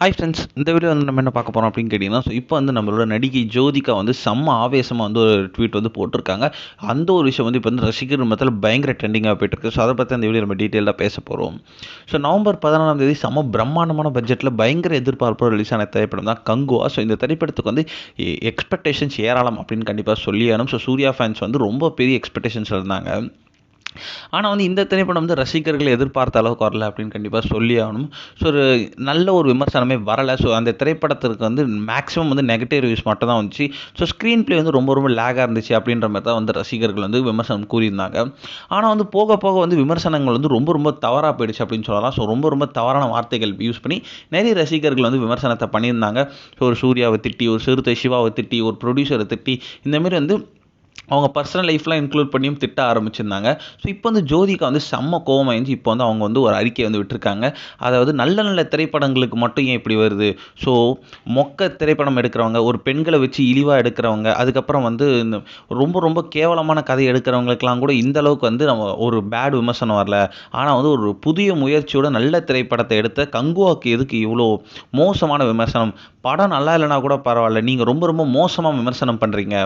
Hi friends, இந்த video வந்து நம்ம என்ன பார்க்க போகிறோம் அப்படின்னு கேட்டிங்கன்னா, இப்போ வந்து நம்மளோட நடிகை ஜோதிகா வந்து செம்ம ஆவேசமாக வந்து ஒரு ட்வீட் வந்து போட்டிருக்காங்க. அந்த ஒரு விஷயம் வந்து இப்போ வந்து ரசிகர் மத்தியில் பயங்கர ட்ரெண்டிங்காக போயிட்டுருக்கு. ஸோ அதை பற்றி அந்த வீடியோ நம்ம டீட்டெயிலாக பேச போகிறோம். ஸோ நவம்பர் 14ஆம் தேதி செம்ம பிரம்மாண்டமான பட்ஜெட்டில் பயங்கர எதிர்பார்ப்போடு ரிலீஸ் ஆன திரைப்படம் தான் கங்குவா. ஸோ இந்த திரைப்படத்துக்கு வந்து எக்ஸ்பெக்டேஷன்ஸ் ஏராளம் அப்படின்னு கண்டிப்பாக சொல்லியானும். ஸோ சூர்யா ஃபேன்ஸ் வந்து ரொம்ப பெரிய எக்ஸ்பெக்டேஷன்ஸ் இருந்தாங்க. ஆனால் வந்து இந்த திரைப்படம் வந்து ரசிகர்கள் எதிர்பார்த்த அளவுக்கு வரல அப்படின்னு கண்டிப்பாக சொல்லி ஆகணும். ஸோ ஒரு நல்ல ஒரு விமர்சனமே வரலை. ஸோ அந்த திரைப்படத்திற்கு வந்து மேக்ஸிமம் வந்து நெகட்டிவ் ரிவ்யூஸ் மட்டும் தான் வந்துச்சு. ஸோ ஸ்க்ரீன் ப்ளே வந்து ரொம்ப ரொம்ப லேகாக இருந்துச்சு அப்படின்ற மாதிரி தான் வந்து ரசிகர்கள் வந்து விமர்சனம் கூறியிருந்தாங்க. ஆனால் வந்து போக போக வந்து விமர்சனங்கள் வந்து ரொம்ப ரொம்ப தவறாக போயிடுச்சு அப்படின்னு சொல்லலாம். ஸோ ரொம்ப ரொம்ப தவறான வார்த்தைகள் யூஸ் பண்ணி நிறைய ரசிகர்கள் வந்து விமர்சனத்தை பண்ணியிருந்தாங்க. ஸோ ஒரு சூர்யாவை திட்டி, ஒரு சிறுத்தை சிவாவை திட்டி, ஒரு ப்ரொடியூசரை திட்டி, இந்தமாரி வந்து அவங்க பர்சனல் லைஃப்லாம் இன்க்ளூட் பண்ணியும் திட்ட ஆரம்பிச்சிருந்தாங்க. ஸோ இப்போ வந்து ஜோதிகா வந்து செம்ம கோவமாயிருந்துச்சு. இப்போ வந்து அவங்க வந்து ஒரு அறிக்கை வந்து விட்டுருக்காங்க. அதாவது நல்ல நல்ல திரைப்படங்களுக்கு மட்டும் ஏன் இப்படி வருது? ஸோ மொக்க திரைப்படம் எடுக்கிறவங்க, ஒரு பெண்களை வச்சு இழிவாக எடுக்கிறவங்க, அதுக்கப்புறம் வந்து இந்த ரொம்ப ரொம்ப கேவலமான கதை எடுக்கிறவங்களுக்கெல்லாம் கூட இந்த அளவுக்கு வந்து நம்ம ஒரு பேட் விமர்சனம் வரல. ஆனால் வந்து ஒரு புதிய முயற்சியோட நல்ல திரைப்படத்தை எடுத்த கங்குவாக்கு எதுக்கு இவ்வளோ மோசமான விமர்சனம்? படம் நல்லா இல்லைனா கூட பரவாயில்ல. நீங்கள் ரொம்ப ரொம்ப மோசமாக விமர்சனம் பண்ணுறீங்க.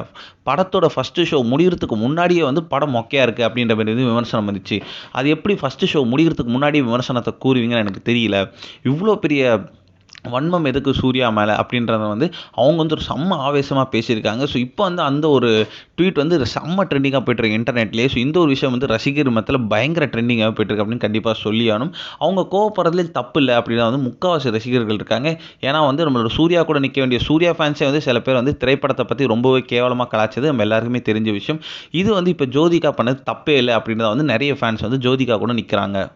படத்தோட ஃபஸ்ட்டு ஷோ முடிகிறதுக்கு முன்னாடியே வந்து படம் மொக்கையாக இருக்குது அப்படின்ற மாதிரி வந்து விமர்சனம் வந்துச்சு. அது எப்படி ஃபஸ்ட்டு ஷோ முடிகிறதுக்கு முன்னாடியே விமர்சனத்தை கூறுவீங்கன்னு எனக்கு தெரியல. இவ்வளோ பெரிய வன்மம் எதுக்கு சூர்யா மேலே அப்படின்றத வந்து அவங்க வந்து ஒரு செம்ம ஆவேசமாக பேசியிருக்காங்க. ஸோ இப்போ வந்து அந்த ஒரு ட்வீட் வந்து செம்ம ட்ரெண்டிங்காக போய்ட்டுருக்கு இன்டர்நெட்லேயே. ஸோ இந்த ஒரு விஷயம் வந்து ரசிகர் மத்தியில் பயங்கர ட்ரெண்டிங்காக போய்ட்டுருக்கு அப்படின்னு கண்டிப்பாக சொல்லி ஆகணும். அவங்க கோவப்படுறதுல தப்பு இல்லை அப்படின்னா வந்து முக்கால்வாசி ரசிகர்கள் இருக்காங்க. ஏன்னா வந்து நம்மளோட சூர்யா கூட நிற்க வேண்டிய சூர்யா ஃபேன்ஸே வந்து சில பேர் வந்து திரைப்படத்தை பற்றி ரொம்பவே கேவலமாக கலாச்சது நம்ம எல்லாருக்குமே தெரிஞ்ச விஷயம். இது வந்து இப்போ ஜோதிகா பண்ணது தப்பே இல்லை அப்படின்றத வந்து நிறைய ஃபேன்ஸ் வந்து ஜோதிகா கூட நிற்கிறாங்க.